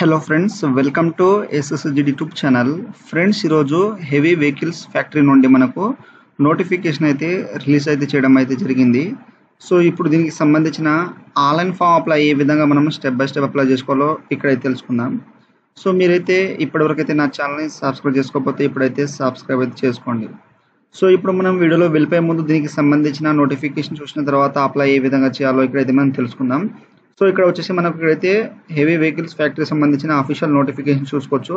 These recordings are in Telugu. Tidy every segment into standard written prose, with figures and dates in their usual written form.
Hello friends, welcome to ఎస్ఎస్జిడి YouTube channel. Friends, ఈరోజు హెవీ వెహికల్స్ ఫ్యాక్టరీ నుండి మనకు నోటిఫికేషన్ అయితే రిలీజ్ అయితే చేయడం అయితే జరిగింది. సో ఇప్పుడు దీనికి సంబంధించిన ఆన్లైన్ ఫామ్ అప్లై ఏ విధంగా మనం స్టెప్ బై స్టెప్ అప్లై చేసుకోవాలో ఇక్కడైతే తెలుసుకుందాం. సో మీరైతే ఇప్పటివరకైతే నా ఛానల్ని సబ్స్క్రైబ్ చేసుకోకపోతే ఇప్పుడైతే సబ్స్క్రైబ్ అయితే చేసుకోండి. సో ఇప్పుడు మనం వీడియోలో వెళ్ళిపోయే ముందు దీనికి సంబంధించిన నోటిఫికేషన్ చూసిన తర్వాత అప్లై ఏ విధంగా చేయాలో ఇక్కడైతే మనం తెలుసుకుందాం. సో ఇక్కడ వచ్చేసి మనకు ఇక్కడైతే హెవీ వెహికల్స్ ఫ్యాక్టరీ సంబంధించిన అఫీషియల్ నోటిఫికేషన్ చూసుకోవచ్చు.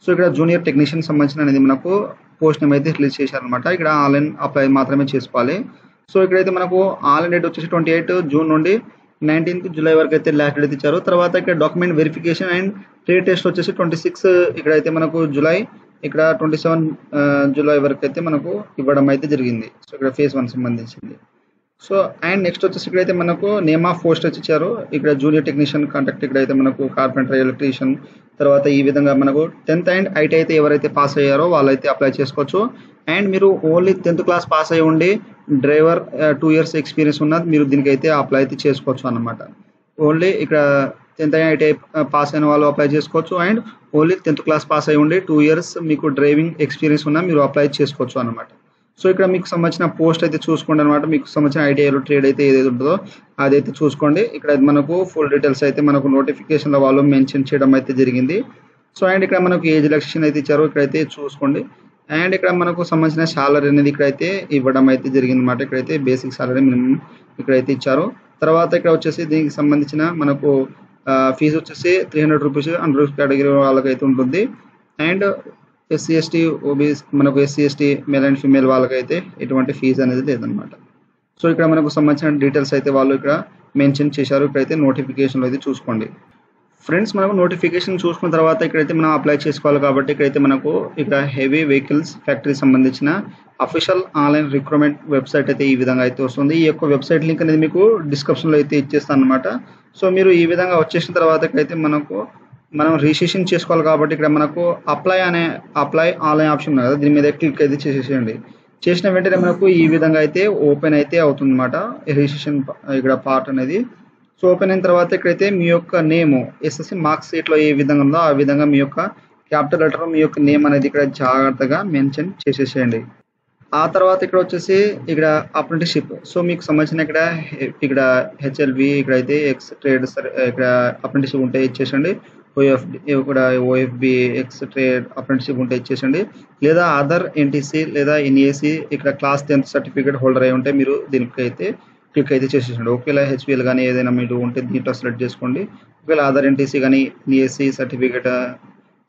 సో ఇక్కడ జూనియర్ టెక్నీషియన్ సంబంధించిన అనేది మనకు పోస్ట్ నేమ్ అయితే రిలీజ్ చేశారనమాట. ఇక్కడ ఆన్లైన్ అప్లై మాత్రమే చేసుకోవాలి. సో ఇక్కడైతే మనకు ఆన్లైన్ డేట్ వచ్చేసి 28 జూన్ నుండి 19 జూలై వరకు అయితే లాస్ట్ డేట్ ఇచ్చారు. తర్వాత ఇక్కడ document verification and trade test వచ్చేసి 26 ఇక్కడైతే మనకు జూలై, ఇక్కడ 27 జూలై వరకు అయితే మనకు ఇవ్వడం అయితే జరిగింది. సో ఇక్కడ ఫేజ్ 1 సంబంధించింది. సో అండ్ నెక్స్ట్ వచ్చేసి ఇక్కడైతే మనకు నేమ్ ఆఫ్ పోస్ట్ వచ్చి ఇచ్చారు. ఇక్కడ జూనియర్ టెక్నీషియన్ కాంటాక్ట్ ఇక్కడైతే మనకు కార్పెంటర్, ఎలక్ట్రీషియన్, తర్వాత ఈ విధంగా మనకు 10th అండ్ ఐటీ అయితే ఎవరైతే పాస్ అయ్యారో వాళ్ళైతే అప్లై చేసుకోవచ్చు. అండ్ మీరు ఓన్లీ 10th క్లాస్ పాస్ అయ్యి ఉండి డ్రైవర్ 2 years ఎక్స్పీరియన్స్ ఉన్నది మీరు దీనికైతే అప్లై అయితే చేసుకోవచ్చు అన్నమాట. ఓన్లీ ఇక్కడ 10th అండ్ ఐటీ పాస్ అయిన వాళ్ళు అప్లై చేసుకోవచ్చు. And only 10th class pass అయ్యి ఉండి 2 years మీకు డ్రైవింగ్ ఎక్స్పీరియన్స్ ఉన్నా మీరు అప్లై చేసుకోవచ్చు అన్నమాట. సో ఇక్కడ మీకు సంబంధించిన పోస్ట్ అయితే చూసుకోండి అనమాట. మీకు సంబంధించిన ఐటీఐలో ట్రేడ్ అయితే ఏదైతే ఉంటుందో అదైతే చూసుకోండి. ఇక్కడ మనకు ఫుల్ డీటెయిల్స్ అయితే మనకు నోటిఫికేషన్లో వాళ్ళు మెన్షన్ చేయడం అయితే జరిగింది. సో అండ్ ఇక్కడ మనకు ఏజ్ రిలాక్సేషన్ అయితే ఇచ్చారు, ఇక్కడైతే చూసుకోండి. అండ్ ఇక్కడ మనకు సంబంధించిన సాలరీ అనేది ఇక్కడైతే ఇవ్వడం అయితే జరిగింది అనమాట. ఇక్కడైతే బేసిక్ సాలరీ మినిమం ఇక్కడైతే ఇచ్చారు. తర్వాత ఇక్కడ వచ్చేసి దీనికి సంబంధించిన మనకు ఫీజు వచ్చేసి 300 రూపీస్ అండర్ కేటగిరీ వాళ్ళకైతే ఉంటుంది. అండ్ ఎస్సీ ఎస్టీ ఓబీసీ మనకు SC ST male and female వాళ్ళకైతే ఎటువంటి ఫీజు అనేది లేదనమాట. సో ఇక్కడ మనకు సంబంధించిన డీటెయిల్స్ అయితే వాళ్ళు ఇక్కడ మెన్షన్ చేశారు. ఇక్కడైతే నోటిఫికేషన్లో అయితే చూసుకోండి. ఫ్రెండ్స్, మనకు నోటిఫికేషన్ చూసుకున్న తర్వాత ఇక్కడైతే మనం అప్లై చేసుకోవాలి కాబట్టి ఇక్కడైతే మనకు ఇక్కడ హెవీ వెహికల్స్ ఫ్యాక్టరీ సంబంధించిన అఫీషియల్ ఆన్లైన్ రిక్రూట్మెంట్ వెబ్సైట్ అయితే ఈ విధంగా అయితే వస్తుంది. ఈ యొక్క వెబ్సైట్ లింక్ అనేది మీకు డిస్క్రిప్షన్లో అయితే ఇచ్చేస్తాను అనమాట. సో మీరు ఈ విధంగా వచ్చేసిన తర్వాత ఇక్కడైతే మనం రిజిస్ట్రేషన్ చేసుకోవాలి కాబట్టి ఇక్కడ మనకు అప్లై ఆన్లైన్ ఆప్షన్ ఉంది కదా, దీని మీద క్లిక్ అయితే చేసేసేయండి. చేసిన వెంటనే మనకు ఈ విధంగా అయితే ఓపెన్ అయితే అవుతుంది అనమాట రిజిస్ట్రేషన్ ఇక్కడ పార్ట్ అనేది. సో ఓపెన్ అయిన తర్వాత ఇక్కడైతే మీ యొక్క నేమ్ ఎస్ఎస్సి మార్క్స్ షీట్లో ఏ విధంగా ఉందో ఆ విధంగా మీ యొక్క క్యాపిటల్ లెటర్ మీ యొక్క నేమ్ అనేది ఇక్కడ జాగ్రత్తగా మెన్షన్ చేసేసేయండి. ఆ తర్వాత ఇక్కడ వచ్చేసి ఇక్కడ అప్రెంటిస్షిప్. సో మీకు సంబంధించిన ఇక్కడ హెచ్ఎల్వి ఇక్కడైతే ఎక్స్ ట్రేడ్ ఇక్కడ అప్రెంటిస్షిప్ ఉంటే ఇచ్చేసండి. ఇక్కడ ఓఎఫ్బి ఎక్స్ ట్రేడ్ అప్రెంటిస్షిప్ ఉంటే ఇచ్చేసండి. లేదా అదర్ ఎన్టీసీ లేదా ఎన్ఏసి ఇక్కడ క్లాస్ 10th సర్టిఫికేట్ హోల్డర్ అయి ఉంటే మీరు దీనికి అయితే క్లిక్ అయితే చేసేసండి. ఒకవేళ హెచ్పిఎల్ కానీ ఏదైనా మీరు ఉంటే దీంట్లో సెలెక్ట్ చేసుకోండి. ఒకవేళ అదర్ ఎన్టీసీ కానీ ఎన్ఏసి సర్టిఫికేట్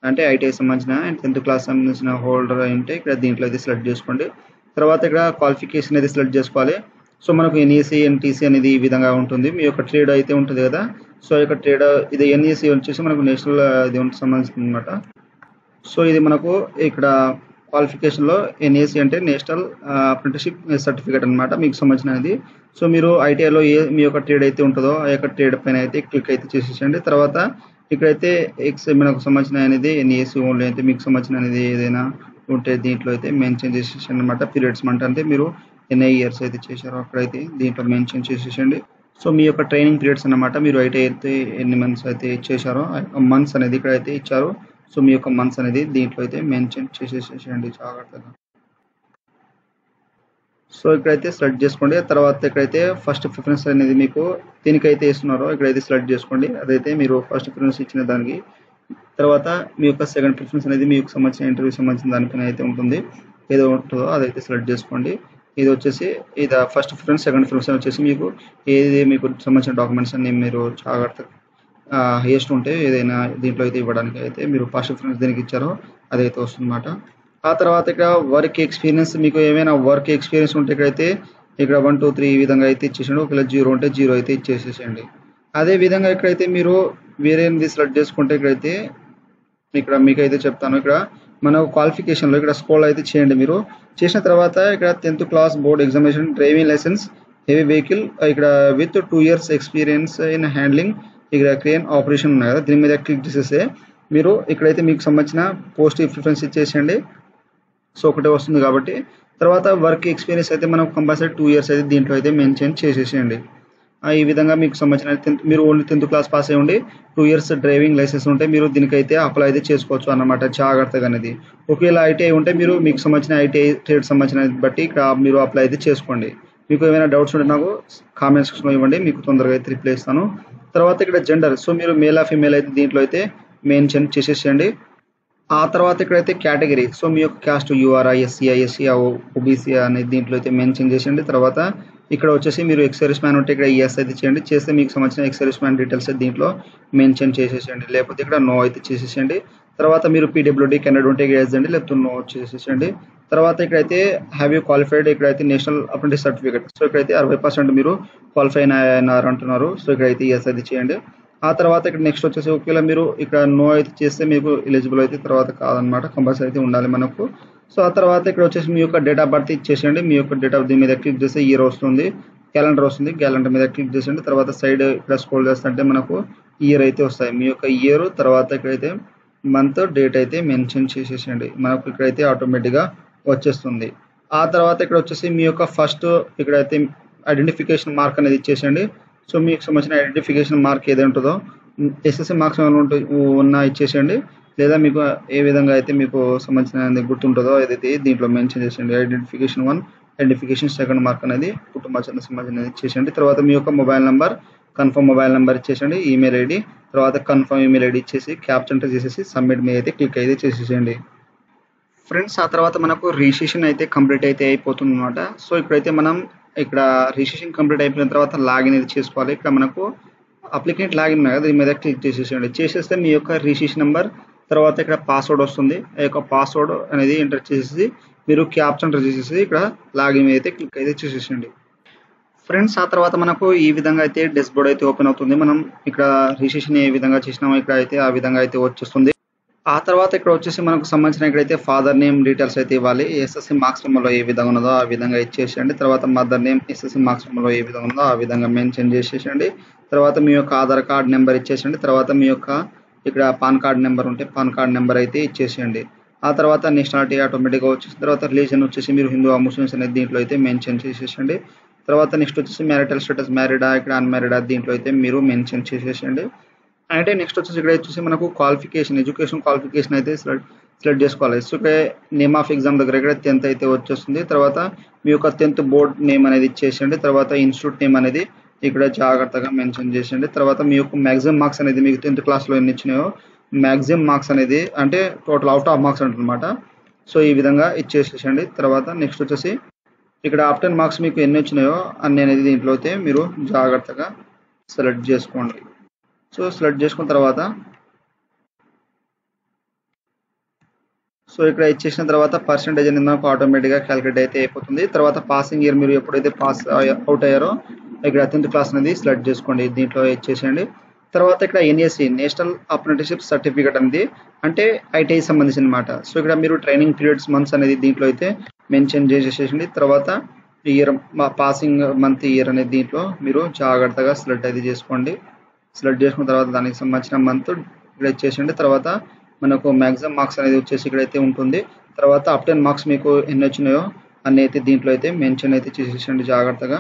అంటే ఐటీఐ సంబంధించిన అండ్ 10th క్లాస్ సంబంధించిన హోల్డర్ అయి ఉంటే ఇక్కడ దీంట్లో అయితే సెలెక్ట్ చేసుకోండి. తర్వాత ఇక్కడ క్వాలిఫికేషన్ అయితే సెలెక్ట్ చేసుకోవాలి. సో మనకు ఎన్ఈసి ఎన్టీసీ అనేది ఈ విధంగా ఉంటుంది. మీ యొక్క ట్రేడ్ అయితే ఉంటుంది కదా. సో ఇక ట్రేడ్ ఇది ఎన్ఈసి వచ్చేసి మనకు నేషనల్ ఇది సంబంధించింది అనమాట. సో ఇది మనకు ఇక్కడ క్వాలిఫికేషన్లో ఎన్ఈసి అంటే నేషనల్ అప్రెంటిస్షిప్ సర్టిఫికేట్ అనమాట మీకు సంబంధించినది. సో మీరు ఐటీఐలో మీ యొక్క ట్రేడ్ అయితే ఉంటుందో ఆ యొక్క ట్రేడ్ పైన అయితే క్లిక్ అయితే చేసేసండి. తర్వాత ఇక్కడైతే మనకు సంబంధించిన అనేది ఎన్ఈసి ఓన్లీ అయితే మీకు సంబంధించిన అనేది ఏదైనా ఉంటే దీంట్లో అయితే మెన్షన్ చేసేసండి అనమాట. పీరియడ్స్ అంటే మీరు ఎన్ని ఇయర్స్ అయితే చేశారో అక్కడైతే దీంట్లో మెన్షన్ చేసేసండి. సో మీ యొక్క ట్రైనింగ్ పీరియడ్స్ అన్నమాట. మీరు ఐటీ అయితే ఎన్ని మంత్స్ అయితే చేశారో మంత్స్ అనేది ఇక్కడ అయితే ఇచ్చారు. సో మీ యొక్క మంత్స్ అనేది దీంట్లో అయితే మెన్షన్ చేసేసేయండి జాగ్రత్తగా. సో ఇక్కడైతే సెలెక్ట్ చేసుకోండి. తర్వాత ఇక్కడైతే ఫస్ట్ ప్రిఫరెన్స్ అనేది మీకు దీనికైతే ఇస్తున్నారో ఇక్కడైతే సెలెక్ట్ చేసుకోండి. అదైతే మీరు ఫస్ట్ ప్రిఫరెన్స్ ఇచ్చిన దానికి. తర్వాత మీ యొక్క సెకండ్ ప్రిఫరెన్స్ అనేది మీకు సంబంధించిన ఇంటర్వ్యూ సంబంధించిన దానిపైన అయితే ఉంటుంది. ఏదో ఉంటుందో అదైతే సెలెక్ట్ చేసుకోండి. ఇది వచ్చేసి ఇది ఫస్ట్ ప్రిఫరెన్స్, సెకండ్ ప్రిఫరెన్స్ వచ్చేసి మీకు ఏది మీకు సంబంధించిన డాక్యుమెంట్స్ అన్ని మీరు జాగ్రత్తగా హైయెస్ట్ ఉంటే ఏదైనా దీంట్లో అయితే ఇవ్వడానికి అయితే మీరు ఫస్ట్ ప్రిఫరెన్స్ దీనికి ఇచ్చారో అదైతే వస్తుందన్నమాట. ఆ తర్వాత ఇక్కడ వర్క్ ఎక్స్పీరియన్స్ మీకు ఏమైనా వర్క్ ఎక్స్పీరియన్స్ ఉంటే ఇక్కడైతే ఇక్కడ 1 2 3 ఈ విధంగా అయితే ఇచ్చేసండి. ఒకవేళ 0 ఉంటే 0 అయితే ఇచ్చేసేసేయండి. అదే విధంగా ఇక్కడైతే మీరు వేరేది సెలెక్ట్ చేసుకుంటే ఇక్కడైతే మీకైతే చెప్తాను. ఇక్కడ మన క్వాలిఫికేషన్లో ఇక్కడ స్క్రోల్ అయితే చేయండి. మీరు చేసిన తర్వాత ఇక్కడ 10th class board examination driving licence heavy vehicle ఇక్కడ with 2 years experience in handling ఇక్కడ క్రేన్ ఆపరేషన్ ఉన్నాయి కదా, దీని మీద క్లిక్ చేసేస్తే మీరు ఇక్కడైతే మీకు సంబంధించిన పోస్ట్ ప్రిఫరెన్స్ ఇచ్చేసేయండి. సో ఒకటే వస్తుంది కాబట్టి. తర్వాత వర్క్ ఎక్స్పీరియన్స్ అయితే మనకు కంపల్సరీ 2 years అయితే దీంట్లో అయితే మెన్షన్ చేసేసేయండి. ఈ విధంగా మీకు సంబంధించిన మీరు ఓన్లీ 10th క్లాస్ పాస్ అయ్యి ఉండి 2 ఇయర్స్ డ్రైవింగ్ లైసెన్స్ ఉంటే మీరు దీనికైతే అప్లై అయితే చేసుకోవచ్చు అన్నమాట జాగ్రత్తగా అనేది. ఒకవేళ ఐటీఐ ఉంటే మీరు మీకు సంబంధించిన ఐటీఐ ట్రేడ్ సంబంధించిన బట్టి ఇక్కడ మీరు అప్లై అయితే చేసుకోండి. మీకు ఏమైనా డౌట్స్ ఉంటే నాకు కామెంట్ సెక్షన్లో ఇవ్వండి, మీకు తొందరగా అయితే రిప్లై ఇస్తాను. తర్వాత ఇక్కడ జెండర్, సో మీరు మేలా ఫీమేల్ అయితే దీంట్లో అయితే మెన్షన్ చేసేసేయండి. ఆ తర్వాత ఇక్కడైతే కేటగిరీ, సో మీ యొక్క క్యాస్ట్ యూఆర్ఆ, ఎస్సీఆ, ఎస్సీఆ, ఓబీసీ అనేది దీంట్లో అయితే మెన్షన్ చేసేయండి. తర్వాత ఇక్కడ వచ్చేసి మీరు ఎక్స్ సర్వీస్ మ్యాన్ ఉంటే ఇక్కడ ఎస్ అయితే చేయండి, చేస్తే మీకు సంబంధించిన ఎక్స్ సర్వీస్ మ్యాన్ డీటెయిల్స్ అయితే దీంట్లో మెన్షన్ చేసేసేయండి, లేకపోతే ఇక్కడ నో అయితే చేసేసేయండి. తర్వాత మీరు పీడబ్ల్యూడీ కెనడా ఉంటే ఇక్కడ ఎస్ అండి, లేకపోతే నో చేసేసేయండి. తర్వాత ఇక్కడైతే హ్యావ్ యూ క్వాలిఫైడ్, ఇక్కడైతే నేషనల్ అప్రెంటిస్ సర్టిఫికేట్, సో ఇక్కడైతే 60% మీరు క్వాలిఫై అయినారు అంటున్నారు, సో ఇక్కడైతే ఎస్ అయితే చేయండి. ఆ తర్వాత ఇక్కడ నెక్స్ట్ వచ్చేసి ఒకవేళ మీరు ఇక్కడ నో అయితే చేస్తే మీకు ఎలిజిబుల్ అయితే తర్వాత కాదనమాట, కంపల్సరీ అయితే ఉండాలి మనకు. సో ఆ తర్వాత ఇక్కడ వచ్చేసి మీ యొక్క డేట్ ఆఫ్ బర్త్ ఇచ్చేసేయండి. మీ యొక్క డేట్ ఆఫ్ దీని మీద క్లిక్ చేస్తే ఇయర్ వస్తుంది, క్యాలెండర్ వస్తుంది, క్యాలెండర్ మీద క్లిక్ చేసేయండి. తర్వాత సైడ్ ఇక్కడ స్క్రోల్ చేస్తుంటే మనకు ఇయర్ అయితే వస్తాయి, మీ యొక్క ఇయర్, తర్వాత ఇక్కడైతే మంత్, డేట్ అయితే మెన్షన్ చేసేసేయండి, మనకు ఇక్కడైతే ఆటోమేటిక్గా వచ్చేస్తుంది. ఆ తర్వాత ఇక్కడ వచ్చేసి మీ యొక్క ఫస్ట్ ఇక్కడైతే ఐడెంటిఫికేషన్ మార్క్ అనేది ఇచ్చేసేయండి. సో మీకు సంబంధించిన ఐడెంటిఫికేషన్ మార్క్ ఏది ఉంటుందో ఎస్ఎస్సి మార్క్స్ ఉన్నా ఇచ్చేసేయండి, లేదా మీకు ఏ విధంగా అయితే మీకు సంబంధించిన గుర్తుంటుందో ఏదైతే దీంట్లో మెన్షన్ చేసేయండి. ఐడెంటిఫికేషన్ 1, ఐడెంటిఫికేషన్ 2 మార్క్ అనేది కుటుంబ సంబంధించిన ఇచ్చేసేయండి. తర్వాత మీ యొక్క mobile number, confirm mobile number ఇచ్చేసేయండి, ఈమెయిల్ ఐడి, తర్వాత కన్ఫర్మ్ ఈమెయిల్ ఐడి ఇచ్చేసి క్యాప్చర్ ఎంటర్ చేసేసి సబ్మిట్ మీద అయితే క్లిక్ అయితే చేసేసేయండి. ఫ్రెండ్స్ ఆ తర్వాత మనకు రిజిస్ట్రేషన్ అయితే కంప్లీట్ అయితే అయిపోతుంది అనమాట. సో ఇప్పుడైతే మనం ఇక్కడ రిజిస్ట్రేషన్ కంప్లీట్ అయిపోయిన తర్వాత లాగిన్ అయితే చేసుకోవాలి. ఇక్కడ మనకు అప్లికెంట్ లాగిన్ ఉంది కదా, దీని మీద క్లిక్ చేసేసేయండి. చేసేస్తే మీ యొక్క రిజిస్ట్రేషన్ నెంబర్, తర్వాత ఇక్కడ పాస్వర్డ్ వస్తుంది, ఆ యొక్క పాస్వర్డ్ అనేది ఎంటర్ చేసేసి మీరు క్యాప్చర్ ఎంటర్ చేసేసి ఇక్కడ లాగిన్ అయితే క్లిక్ అయితే చేసేసేయండి. ఫ్రెండ్స్ ఆ తర్వాత మనకు ఈ విధంగా అయితే డాష్బోర్డ్ అయితే ఓపెన్ అవుతుంది. మనం ఇక్కడ రిజిస్ట్రేషన్ ఏ విధంగా చేసినామో ఇక్కడ అయితే ఆ విధంగా అయితే వచ్చేస్తుంది. ఆ తర్వాత ఇక్కడ వచ్చేసి మనకు సంబంధించిన ఇక్కడైతే ఫాదర్ నేమ్ డీటెయిల్స్ అయితే ఇవ్వాలి. ఎస్ఎస్సి మార్క్స్ మెమోలో ఏ విధంగా ఉన్నదో ఆ విధంగా ఇచ్చేసేయండి. తర్వాత మదర్ నేమ్ ఎస్ఎస్సి మార్క్స్ మెమోలో ఏ విధంగా ఉందో ఆ విధంగా మెన్షన్ చేసేసేయండి. తర్వాత మీ యొక్క ఆధార్ కార్డ్ నెంబర్ ఇచ్చేసేయండి. తర్వాత మీ యొక్క ఇక్కడ పాన్ కార్డ్ నెంబర్ ఉంటే పాన్ కార్డ్ నెంబర్ అయితే ఇచ్చేసేయండి. ఆ తర్వాత నేషనాలిటీ ఆటోమేటిక్గా వచ్చేసిన తర్వాత రిలీజన్ వచ్చేసి మీరు హిందూ ముస్లిమ్స్ అనేది దీంట్లో అయితే మెన్షన్ చేసేసేయండి. తర్వాత నెక్స్ట్ వచ్చేసి మ్యారిటల్ స్టేటస్, మ్యారీడా ఇక్కడ అన్మ్యారీడా దీంట్లో అయితే మీరు మెన్షన్ చేసేసేయండి. అంటే నెక్స్ట్ వచ్చేసి ఇక్కడ వచ్చేసి మనకు క్వాలిఫికేషన్, ఎడ్యుకేషన్ క్వాలిఫికేషన్ అయితే సెలెక్ట్ చేసుకోవాలి. సో ఇక్కడ నేమ్ ఆఫ్ ఎగ్జామ్ దగ్గర ఇక్కడ 10th అయితే వచ్చేస్తుంది. తర్వాత మీ యొక్క 10th బోర్డ్ నేమ్ అనేది ఇచ్చేసేయండి. తర్వాత ఇన్స్టిట్యూట్ నేమ్ అనేది ఇక్కడ జాగ్రత్తగా మెన్షన్ చేసేయండి. తర్వాత మీ యొక్క మ్యాక్సిమం మార్క్స్ అనేది మీకు 10th క్లాస్లో ఎన్ని ఇచ్చినాయో మ్యాక్సిమం మార్క్స్ అనేది అంటే టోటల్ అవుట్ ఆఫ్ మార్క్స్ అంటనమాట. సో ఈ విధంగా ఇచ్చేసేయండి. తర్వాత నెక్స్ట్ వచ్చేసి ఇక్కడ ఆఫ్టర్ మార్క్స్ మీకు ఎన్ని వచ్చినాయో అన్ని అనేది దీంట్లో అయితే మీరు జాగ్రత్తగా సెలెక్ట్ చేసుకోండి. సో సెలెక్ట్ చేసుకున్న తర్వాత సో ఇక్కడ ఇచ్చేసిన తర్వాత పర్సెంటేజ్ అనేది మనకు ఆటోమేటిక్గా క్యాలిక్యులేట్ అయితే అయిపోతుంది. తర్వాత పాసింగ్ ఇయర్ మీరు ఎప్పుడైతే పాస్ అవుట్ అయ్యారో ఇక్కడ 10th క్లాస్ అనేది సెలెక్ట్ చేసుకోండి, దీంట్లో ఇచ్చేసేయండి. తర్వాత ఇక్కడ ఎన్ఎస్సి నేషనల్ అప్రెంటిస్షిప్ సర్టిఫికేట్ అనేది అంటే ఐటీఐ సంబంధించిన అనమాట. సో ఇక్కడ మీరు ట్రైనింగ్ పీరియడ్స్ మంత్స్ అనేది దీంట్లో అయితే మెన్షన్ చేసేసేయండి. తర్వాత ఇయర్ పాసింగ్ మంత్ ఇయర్ అనేది దీంట్లో మీరు జాగ్రత్తగా సెలెక్ట్ అయితే చేసుకోండి. సెలెక్ట్ చేసుకున్న తర్వాత దానికి సంబంధించిన మంత్ ఇక్కడ ఇచ్చేసేయండి. తర్వాత మనకు మ్యాక్సిమం మార్క్స్ అనేది వచ్చేసి ఇక్కడైతే ఉంటుంది. తర్వాత ఆఫ్టర్ మార్క్స్ మీకు ఎన్ని వచ్చినాయో అన్ని అయితే దీంట్లో అయితే మెన్షన్ అయితే చేసేసండి జాగ్రత్తగా.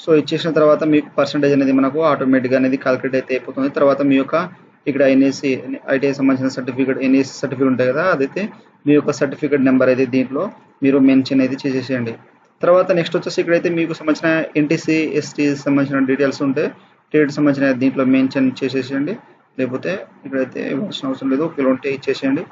సో ఇచ్చేసిన తర్వాత మీకు పర్సెంటేజ్ అనేది మనకు ఆటోమేటిక్గా అనేది క్యాలిక్యులేట్ అయితే అయిపోతుంది. తర్వాత మీ యొక్క ఇక్కడ ఎన్ఎస్సి ఐటీఐ సంబంధించిన సర్టిఫికేట్ ఎన్ఎస్సి సర్టిఫికేట్ ఉంటాయి కదా, అదైతే మీ యొక్క సర్టిఫికేట్ నెంబర్ అయితే దీంట్లో మీరు మెన్షన్ అయితే చేసేసేయండి. తర్వాత నెక్స్ట్ వచ్చేసి ఇక్కడైతే మీకు సంబంధించిన ఎన్టీసీ ఎస్టీ సంబంధించిన డీటెయిల్స్ ఉంటే ట్రేడ్ సంబంధించిన దీంట్లో మెన్షన్ చేసేసేయండి, లేకపోతే ఇక్కడైతే ఇవ్వాల్సిన అవసరం లేదు, ఒకవేళ ఉంటే ఇచ్చేసేయండి.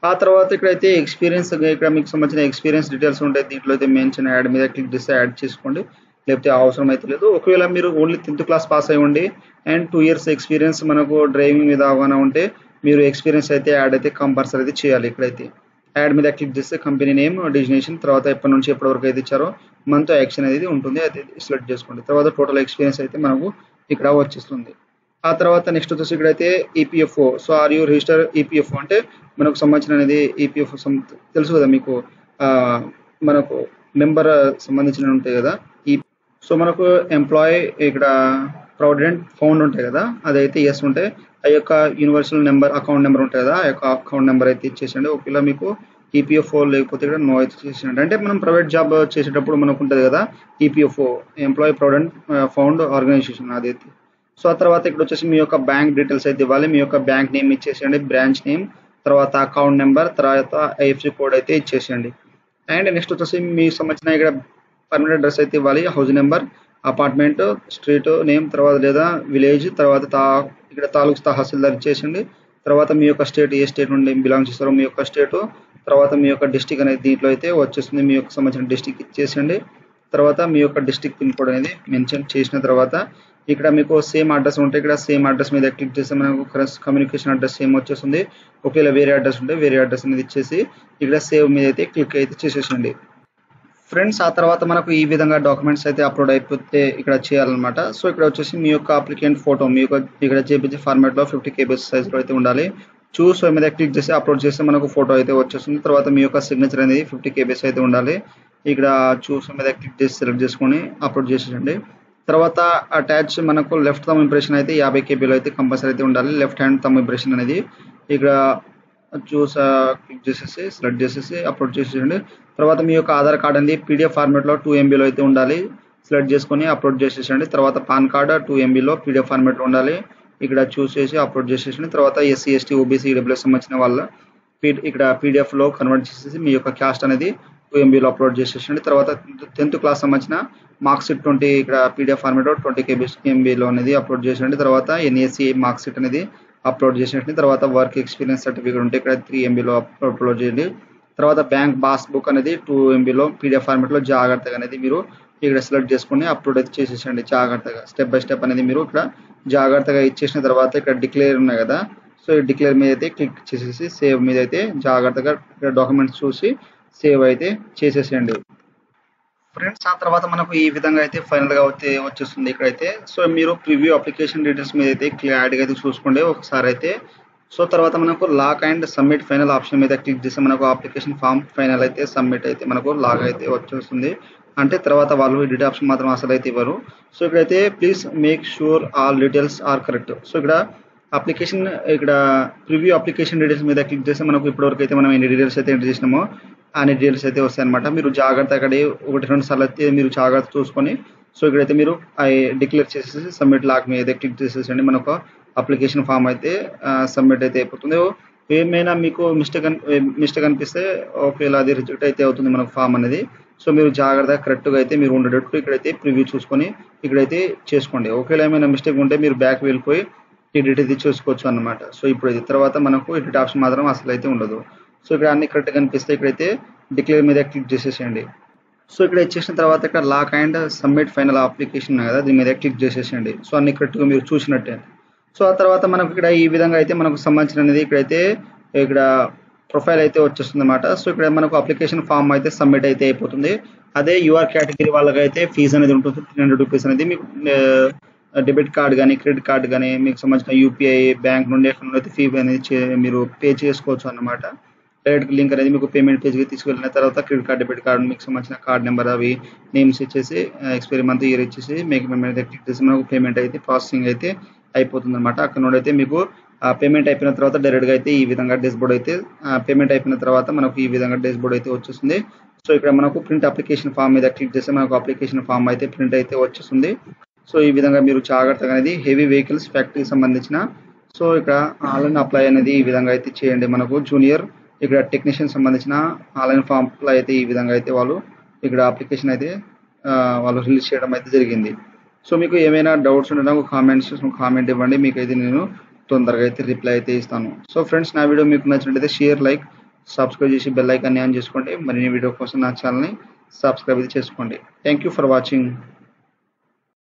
ఆ తర్వాత ఇక్కడైతే ఎక్స్పీరియన్స్ ఇక్కడ మీకు సంబంధించిన ఎక్స్పీరియన్స్ డీటెయిల్స్ ఉంటాయి, దీంట్లో అయితే మెన్షన్ యాడ్ మీద క్లిక్ చేస్తే యాడ్ చేసుకోండి, లేకపోతే అవసరం అయితే లేదు. ఒకవేళ మీరు ఓన్లీ 10th క్లాస్ పాస్ అయ్యి ఉండి అండ్ 2 years ఎక్స్పీరియన్స్ మనకు డ్రైవింగ్ మీద అవగాహన ఉంటే మీరు ఎక్స్పీరియన్స్ అయితే యాడ్ అయితే కంపల్సరీ అయితే చేయాలి. ఇక్కడైతే యాడ్ మీద క్లిక్ చేస్తే కంపెనీ నేమ్, డెసిగ్నేషన్, తర్వాత ఎప్పటి నుంచి ఎప్పటి వరకు అయితే ఇచ్చారో మనతో యాక్షన్ అనేది ఉంటుంది, అది సెలెక్ట్ చేసుకోండి. తర్వాత టోటల్ ఎక్స్పీరియన్స్ అయితే మనకు ఇక్కడ వచ్చేస్తుంది. ఆ తర్వాత నెక్స్ట్ వచ్చేసి ఇక్కడైతే EPFO, so are you register EPFO అంటే మనకు సంబంధించిన అనేది ఈపీఎఫ్ఓ తెలుసు కదా మీకు, మనకు మెంబర్ సంబంధించిన ఉంటాయి కదా. సో మనకు ఎంప్లాయీ ఇక్కడ ప్రావిడెంట్ ఫండ్ ఉంటాయి కదా, అదైతే ఎస్ ఉంటే ఆ యొక్క యూనివర్సల్ నెంబర్ అకౌంట్ నెంబర్ ఉంటాయి కదా, ఆ యొక్క అకౌంట్ నెంబర్ అయితే ఇచ్చేసండి. ఒకవేళ మీకు ఈపీఎఫ్ఓ లేకపోతే ఇక్కడ నో అయితే చేసేయండి. అంటే మనం ప్రైవేట్ జాబ్ చేసేటప్పుడు మనకు ఉంటుంది కదా, EPFO employee provident fund organization అదైతే. సో ఆ తర్వాత ఇక్కడ వచ్చేసి మీ యొక్క బ్యాంక్ డీటెయిల్స్ అయితే ఇవ్వాలి. మీ యొక్క బ్యాంక్ నేమ్ ఇచ్చేసేయండి, బ్రాంచ్ నేమ్, తర్వాత అకౌంట్ నెంబర్, తర్వాత ఐఎఫ్సి కోడ్ అయితే ఇచ్చేసేయండి. అండ్ నెక్స్ట్ వచ్చేసి మీకు సంబంధించిన ఇక్కడ పర్మనెంట్ అడ్రస్ అయితే ఇవ్వాలి. House number, apartment, street name, తర్వాత లేదా విలేజ్, తర్వాత ఇక్కడ తాలూకు తహసీల్దార్ ఇచ్చేసండి. తర్వాత మీ యొక్క స్టేట్, ఏ స్టేట్ నుండి బిలాంగ్ చేస్తారో మీ యొక్క స్టేటు, తర్వాత మీ యొక్క డిస్టిక్ అనేది దీంట్లో అయితే వచ్చేస్తుంది. మీ యొక్క సంబంధించిన డిస్టిక్ ఇచ్చేసండి. తర్వాత మీ యొక్క డిస్టిక్ పిన్ కోడ్ అనేది మెన్షన్ చేసిన తర్వాత ఇక్కడ మీకు సేమ్ అడ్రస్ ఉంటే ఇక్కడ సేమ్ అడ్రస్ మీద క్లిక్ చేస్తే మనకు కమ్యూనికేషన్ అడ్రస్ సేమ్ వచ్చేస్తుంది. ఒకవేళ వేరే అడ్రస్ ఉంటే వేరే అడ్రస్ అనేది ఇచ్చేసి ఇక్కడ సేవ్ మీద అయితే క్లిక్ అయితే చేసేసండి. ఫ్రెండ్స్ ఆ తర్వాత మనకు ఈ విధంగా డాక్యుమెంట్స్ అయితే అప్లోడ్ అయిపోతే ఇక్కడ చేయాలన్నమాట. సో ఇక్కడ వచ్చేసి మీ యొక్క అప్లికెంట్ ఫోటో మీ యొక్క ఇక్కడ జేపీజీ ఫార్మాట్లో 50 KB సైజ్లో అయితే ఉండాలి. చూస్ మీద క్లిక్ చేసి అప్లోడ్ చేస్తే మనకు ఫోటో అయితే వచ్చేస్తుంది. తర్వాత మీ యొక్క సిగ్నేచర్ అనేది 50 KB అయితే ఉండాలి. ఇక్కడ చూస్ మీద క్లిక్ చేసి సెలెక్ట్ చేసుకొని అప్లోడ్ చేసేయండి. తర్వాత అటాచ్ మనకు లెఫ్ట్ థంబ్ ఇంప్రెషన్ అయితే 50 KB అయితే కంపల్సరీ అయితే ఉండాలి. లెఫ్ట్ హ్యాండ్ థంబ్ ఇంప్రెషన్ అనేది ఇక్కడ చూస్ క్లిక్ చేసేసి సెలెక్ట్ చేసేసి అప్లోడ్ చేసేయండి. తర్వాత మీ యొక్క ఆధార్ కార్డ్ అనేది పీడిఎఫ్ ఫార్మాట్లో 2 MB అయితే ఉండాలి. సెలెక్ట్ చేసుకొని అప్లోడ్ చేసేసండి. తర్వాత పాన్ కార్డ్ 2 MB పీడిఎఫ్ ఫార్మాట్లో ఉండాలి. ఇక్కడ చూస్ చేసి అప్లోడ్ చేసేసండి. తర్వాత SC ST OBC EWS సంబంధించిన వాళ్ళ ఇక్కడ పీడిఎఫ్లో కన్వర్ట్ చేసేసి మీ యొక్క క్యాస్ట్ అనేది 2 MB అప్లోడ్ చేసేసండి. తర్వాత 10th క్లాస్ సంబంధించిన మార్క్స్ షీట్ 20 ఇక్కడ పీడిఎఫ్ ఫార్మాట్లో 20 MB అనేది అప్లోడ్ చేసేయండి. తర్వాత NAC మార్క్స్ షీట్ అనేది అప్లోడ్ చేసేయండి. తర్వాత వర్క్ ఎక్స్పీరియన్స్ సర్టిఫికేట్ ఉంటే ఇక్కడ 3 MB అప్లోడ్ చేయండి. తర్వాత బ్యాంక్ పాస్బుక్ అనేది 2 MB పీడిఎఫ్ ఫార్మాట్లో జాగ్రత్తగా అనేది మీరు ఇక్కడ సెలెక్ట్ చేసుకొని అప్లోడ్ అయితే చేసేసండి. జాగ్రత్తగా స్టెప్ బై స్టెప్ అనేది మీరు ఇక్కడ జాగ్రత్తగా ఇచ్చేసిన తర్వాత ఇక్కడ డిక్లేర్ ఉన్నాయి కదా, సో ఈ డిక్లేర్ మీద అయితే క్లిక్ చేసేసి సేవ్ మీద అయితే జాగ్రత్తగా ఇక్కడ డాక్యుమెంట్స్ చూసి సేవ్ అయితే చేసేసేయండి. ఫ్రెండ్స్ ఆ తర్వాత మనకు ఈ విధంగా అయితే ఫైనల్గా అయితే వచ్చేస్తుంది ఇక్కడైతే. సో మీరు ప్రివ్యూ అప్లికేషన్ డీటెయిల్స్ మీద అయితే క్లారిటీగా అయితే చూసుకోండి ఒకసారి అయితే. సో తర్వాత మనకు lock and submit final option మీద క్లిక్ చేస్తే మనకు అప్లికేషన్ ఫామ్ ఫైనల్ అయితే సబ్మిట్ అయితే మనకు లాగ్ అయితే వచ్చేస్తుంది. అంటే తర్వాత వాళ్ళు డీటెయిల్ ఆప్షన్ మాత్రం అసలు అయితే ఇవ్వరు. సో ఇక్కడైతే please make sure all details are correct. So ఇక్కడ అప్లికేషన్ ఇక్కడ ప్రివ్యూ అప్లికేషన్ డీటెయిల్స్ మీద క్లిక్ చేస్తే మనకు ఇప్పటివరకు అయితే మనం ఎన్ని డీటెయిల్స్ అయితే ఎంటర్ చేసినామో అన్ని డీటెయిల్స్ అయితే వస్తాయి అనమాట. మీరు జాగ్రత్త అక్కడ 1-2 సార్లు అయితే మీరు జాగ్రత్త చూసుకొని సో ఇక్కడైతే మీరు డిక్లేర్ చేసేసి సబ్మిట్ లాక్ మీద క్లిక్ చేసేసండి. మనకు అప్లికేషన్ ఫామ్ అయితే సబ్మిట్ అయితే అయిపోతుంది. ఏమైనా మీకు మిస్టేక్ అనిపిస్తే ఒకవేళ అది రిజెక్ట్ అయితే అవుతుంది మనకు ఫామ్ అనేది. సో మీరు జాగ్రత్తగా కరెక్ట్గా అయితే మీరు ఉండేటట్టు ఇక్కడైతే ప్రివ్యూ చూసుకొని ఇక్కడైతే చేసుకోండి. ఒకవేళ ఏమైనా మిస్టేక్ ఉంటే మీరు బ్యాక్ వెళ్ళిపోయి ఎడిట్ అయితే చేసుకోవచ్చు అన్నమాట. సో ఇప్పుడు ఇది తర్వాత మనకు ఎడిట్ ఆప్షన్ మాత్రం అసలు అయితే ఉండదు. సో ఇక్కడ అన్ని కరెక్ట్గా కనిపిస్తే ఇక్కడైతే డిక్లేర్ మీద క్లిక్ చేసేసేయండి. సో ఇక్కడ ఇచ్చేసిన తర్వాత ఇక్కడ lock and submit final application కదా, దీని మీద క్లిక్ చేసేసేయండి. సో అన్ని కరెక్ట్గా మీరు చూసినట్టే. సో ఆ తర్వాత మనకు ఇక్కడ ఈ విధంగా అయితే మనకు సంబంధించిన అనేది ఇక్కడైతే ఇక్కడ ప్రొఫైల్ అయితే వచ్చేస్తుంది అనమాట. సో ఇక్కడ మనకు అప్లికేషన్ ఫామ్ అయితే సబ్మిట్ అయితే అయిపోతుంది. అదే యూఆర్ కేటగిరీ వాళ్ళకైతే ఫీజు అనేది ఉంటుంది 300 రూపీస్ అనేది. మీకు డెబిట్ కార్డ్ కానీ క్రెడిట్ కార్డ్ కానీ మీకు సంబంధించిన యూపీఐ బ్యాంక్ నుండి ఎక్కడ నుండి అయితే ఫీ అనేది మీరు పే చేసుకోవచ్చు అన్నమాట. డైరెక్ట్ లింక్ అనేది మీకు పేమెంట్ పేజ్కి తీసుకెళ్ళిన తర్వాత క్రెడిట్ కార్డ్ డెబిట్ కార్డ్ మీకు సంబంధించిన కార్డ్ నెంబర్ అవి నేమ్స్ ఇచ్చేసి ఎక్స్పైరీ మంత్ ఇయర్ ఇచ్చేసి మేక్ పేమెంట్ క్లిక్ చేసి మనకు పేమెంట్ అయితే ప్రాసెసింగ్ అయితే అయిపోతుంది అనమాట. అక్కడ నుండి అయితే మీకు పేమెంట్ అయిపోయిన తర్వాత డైరెక్ట్గా అయితే ఈ విధంగా డాష్బోర్డ్ అయితే పేమెంట్ అయిపోయిన తర్వాత మనకు ఈ విధంగా డాష్బోర్డ్ అయితే వచ్చేస్తుంది. సో ఇక్కడ మనకు ప్రింట్ అప్లికేషన్ ఫామ్ మీద క్లిక్ చేస్తే మనకు అప్లికేషన్ ఫామ్ అయితే ప్రింట్ అయితే వచ్చేస్తుంది. సో ఈ విధంగా మీరు జాగ్రత్తగా అనేది హెవీ వెహికల్స్ ఫ్యాక్టరీకి సంబంధించిన సో ఇక్కడ ఆన్లైన్ అప్లై అనేది ఈ విధంగా అయితే చేయండి. మనకు జూనియర్ ఇక్కడ టెక్నీషియన్ సంబంధించిన ఆన్లైన్ ఫామ్ అప్లై అయితే ఈ విధంగా అయితే వాళ్ళు ఇక్కడ అప్లికేషన్ అయితే వాళ్ళు రిలీజ్ చేయడం అయితే జరిగింది. సో మీకు ఏమైనా డౌట్స్ ఉంటే నాకు కామెంట్ ఇవ్వండి, మీకు అయితే నేను తొందరగా అయితే రిప్లై అయితే ఇస్తాను. సో ఫ్రెండ్స్ నా వీడియో మీకు నచ్చినట్లయితే షేర్ లైక్ సబ్స్క్రైబ్ చేసి బెల్ ఐకాన్ని ఆన్ చేసుకోండి. మరిన్ని వీడియో కోసం నా ఛానల్ని సబ్స్క్రైబ్ చేసుకోండి. Thank you for watching.